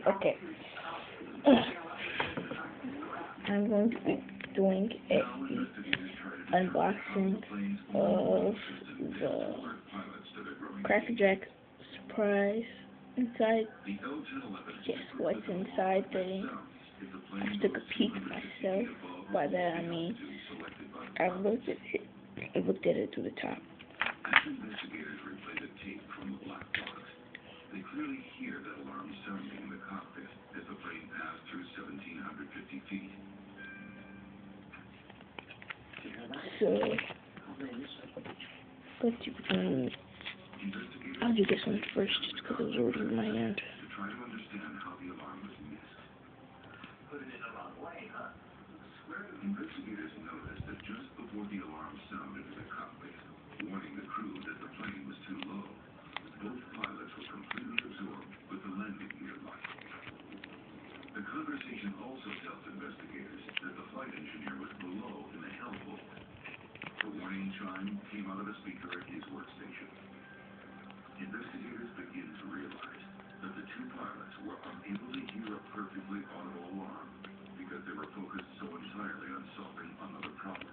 Okay. I'm going to be doing a unboxing of the Cracker Jack surprise inside. Guess what's inside the I took a peek myself. By that I mean I looked at it through the top. Investigators replayed the tape from the black box. They clearly hear that alarm sounding in the cockpit as the plane passed through 1,750 feet. So, let's see which one. I'll do this one first just because it was already in my hand. To try to understand how the alarm was missed. Put it in the wrong way, huh? Investigators noticed that just before the alarm sounded in the cockpit, warning the crew that the plane was too low, both pilots were completely absorbed with the landing gear light. The conversation also tells investigators that the flight engineer was below in the helm bowl. The warning chime came out of a speaker at his workstation. Investigators begin to realize that the two pilots were unable to hear a perfectly audible alarm because they were focused so entirely on solving another problem.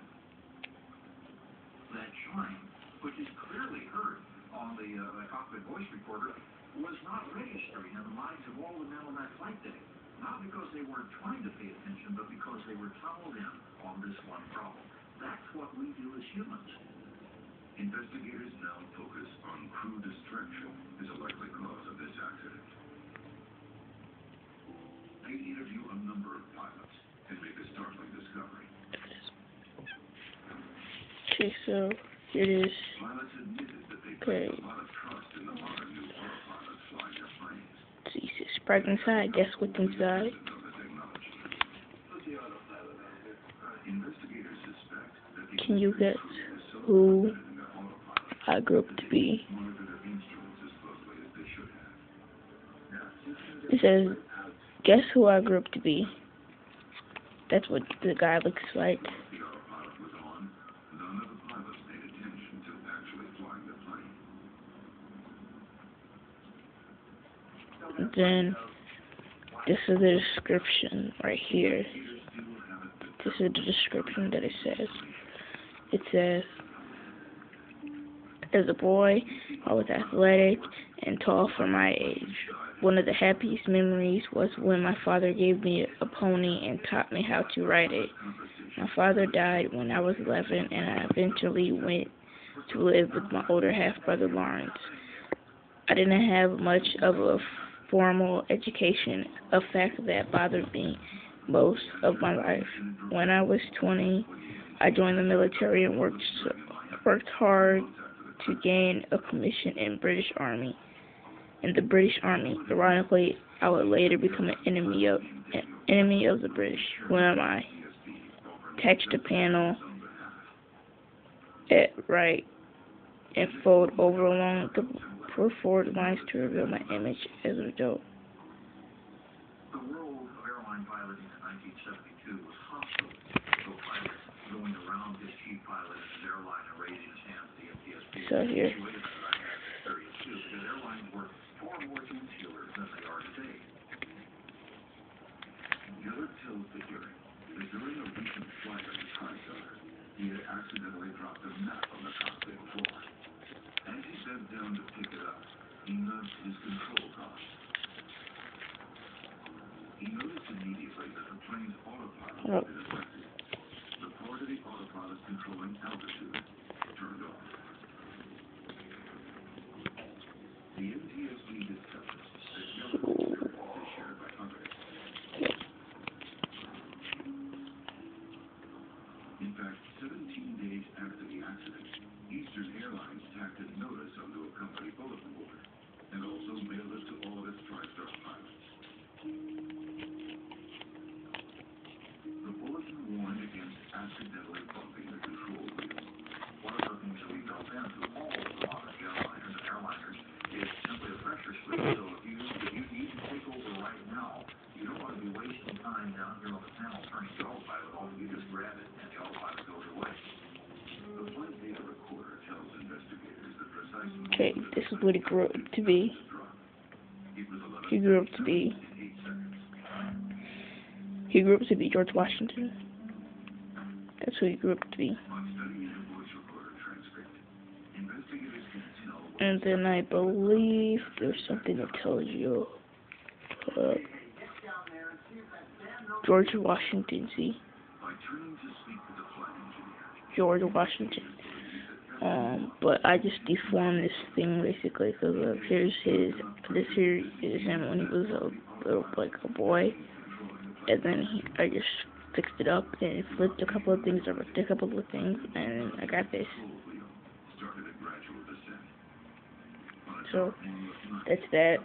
That chime, which is clearly heard on the cockpit voice recorder, was not registering in the minds of all the men on that flight deck. Not because they weren't trying to pay attention, but because they were tunneled in on this one problem. That's what we do as humans. Investigators now focus on crew distraction as a likely cause of this accident. They interview a number of pilots and make a startling discovery. Okay, so here it is. Pilots admitted that they placed a lot of trust in the modern new autopilots flying their planes. Jesus, right inside. Guess what's inside? Investigators suspect that the Can you guess who I grew up to be? It says, guess who I grew up to be. That's what the guy looks like. Then, this is the description right here. This is the description that it says. It says, as a boy, I was athletic and tall for my age. One of the happiest memories was when my father gave me a pony and taught me how to ride it. My father died when I was 11, and I eventually went to live with my older half-brother Lawrence. I didn't have much of a formal education, a fact that bothered me most of my life. When I was 20, I joined the military and worked hard to gain a commission in the British Army. Ironically, I would later become an enemy of the British. Who am I? Touch the panel at right and fold over along the forward lines to reveal my image as a result. The world of airline piloting in 1972 was hostile. So pilots going around his chief pilot at his airline and raising his hands to the NTSB. So here. Because airlines were far more insular than they are today. Geller tells the hearing that during a recent flight of the TriStar, he had accidentally dropped a map on the cockpit floor. As he bent down to pick it up, he nudged his control column. He noticed immediately that the plane's autopilot had been affected. The part of the autopilot controlling altitude turned off. The NTSB discusses that Geller's experience is shared by others. In fact, 17 days after the accident, Eastern Airlines tacked a notice onto a company bulletin board and also mailed it to all of its TriStar pilots. The bulletin warned against accidentally bumping the control wheel. One of the things that we built into all of the modern jetliners and airliners is simply a pressure switch. So if you need to take over right now, you don't want to be wasting time down here on the panel turning the autopilot on. You just grab it and the autopilot goes away. The flight data recorder tells investigators the precise Okay, this is what he grew up to be. He grew up to be He grew up to be George Washington. That's who he grew up to be. And then I believe there's something that tells you George Washington, see? George Washington. But I just deformed this thing basically, because this here is him when he was a boy, and then I just fixed it up and flipped a couple of things, or ripped a couple of things, and I got this. So that's that.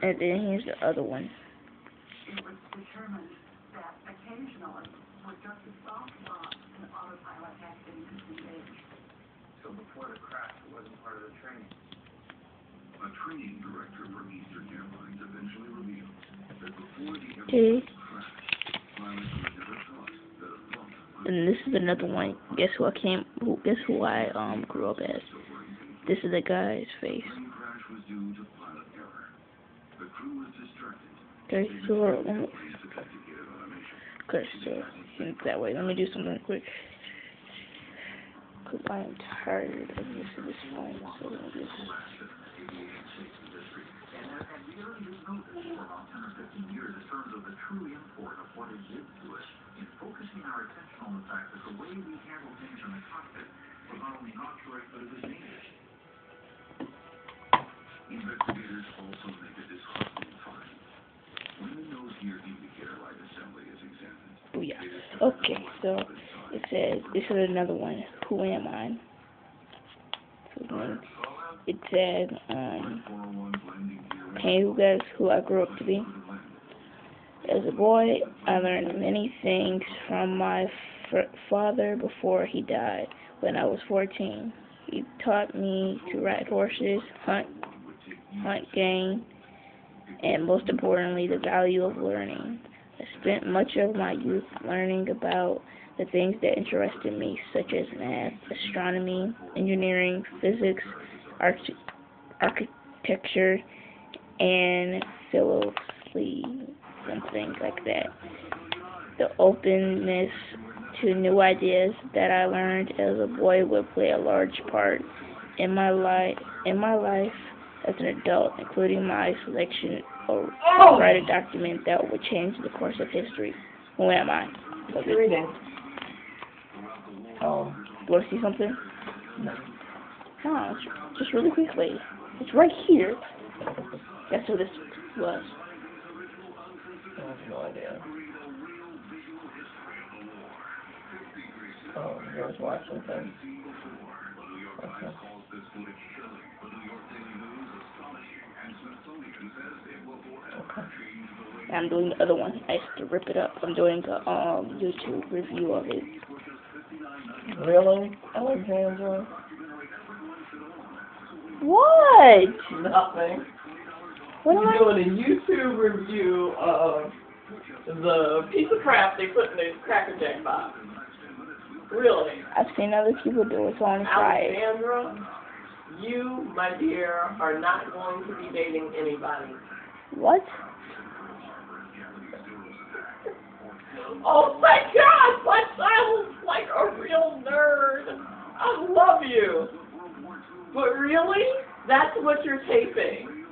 And then here's the other one. It was determined that occasionally, with just a soft spot, an autopilot had been disengaged. So before the crash, it wasn't part of the training. A training director from Eastern Airlines eventually revealed that before the Okay. crash, pilots were never taught that a bump. And this is another one. Guess who I grew up as? This is the guy's face. Plane crash was due to pilot error. The crew was distracted. Okay, so Sophisticated automation. that way. Let me do something quick. Cause I am tired of this at this point. So let me just. And we already know this for about 10 or 15 years in terms of the true import of what it did to us in focusing our attention on the fact that the way we handle things in the cockpit was not only not correct, but it was dangerous. Investigators also make a disheartening find. When the nose gear indicator light assembly is examined, Oh yeah. Okay, so it says this is another one. Who am I? So it said hey, who guys who I grew up to be? As a boy, I learned many things from my father before he died when I was 14. He taught me to ride horses, hunt game, and most importantly, the value of learning. I spent much of my youth learning about the things that interested me, such as math, astronomy, engineering, physics, architecture, and philosophy, something like that. The openness to new ideas that I learned as a boy would play a large part in my life as an adult, including my selection of write a document that would change the course of history. Who am I? What are you reading? You want to see something? No, just really quickly. It's right here. That's what this was. I have no idea. Oh, George Washington. Okay. I'm doing the other one. I used to rip it up. I'm doing a YouTube review of it. Really? Alexandra? What? Nothing. What am You're I? doing a YouTube review of the piece of crap they put in the Cracker Jack box. Really? I've seen other people do it, so I'm try it. Alexandra, you, my dear, are not going to be dating anybody. What? Oh my God! My child is like a real nerd. I love you. But really? That's what you're taping.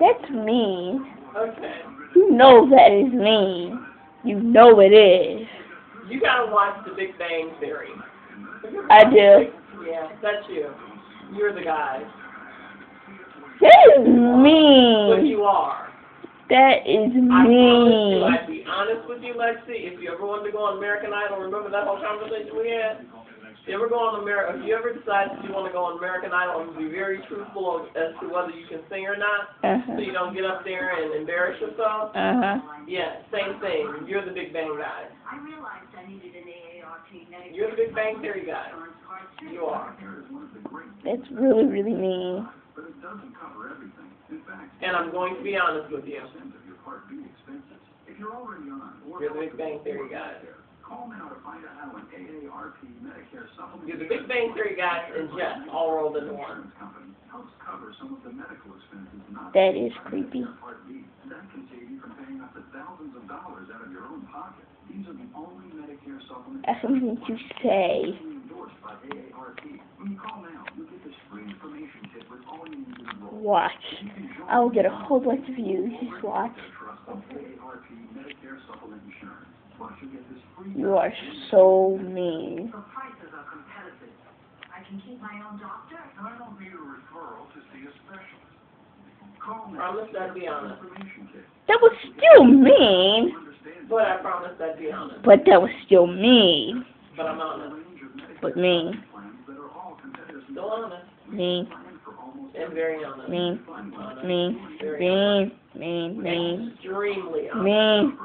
That's me. Okay. You know that is me. You know it is. You gotta watch The Big Bang Theory. I do. Yeah, that's you. You're the guy. That is But me. you are. That is I promise me. you, I'd be honest with you, Lexi, if you ever wanted to go on American Idol, remember that whole conversation we had? If you ever decide that you want to go on American Idol and be very truthful as to whether you can sing or not, so you don't get up there and embarrass yourself, yeah, same thing. You're the Big Bang guy. I realized I needed an AARP negative. You're the Big Bang Theory guy. You are. That's really, really mean. But it doesn't cover everything. In fact, And I'm going to be honest with you. of your Part B expenses. If you're already on or You're the Big Bang Theory guy. Call now to find out how an AARP Medicare supplement You're the Big Bang Theory guys and Jeff all rolled into one. insurance company helps cover some of the medical expenses not That is creepy. Part B. That can save you from paying up to thousands of dollars out of your own pocket. These are the only Medicare supplements That's something to say. endorsed by AARP. When you call now, you'll get this free information kit with all you need to enroll. Watch. I will get a whole bunch of views. Just watch. Trust of AARP Medicare supplement insurance. Plus, you get this free. You are so mean. The prices are competitive. I can keep my own doctor. And I don't need a referral to see a specialist. Call now. Promise I'd be honest. Information kit. That was still mean. But I promise I'd be honest. But that was still mean. But I'm honest. But mean. Still honest. Mean. And very honest. Mean. Honest. Mean. Very honest. Mean. Mean. Mean. Extremely honest. Mean.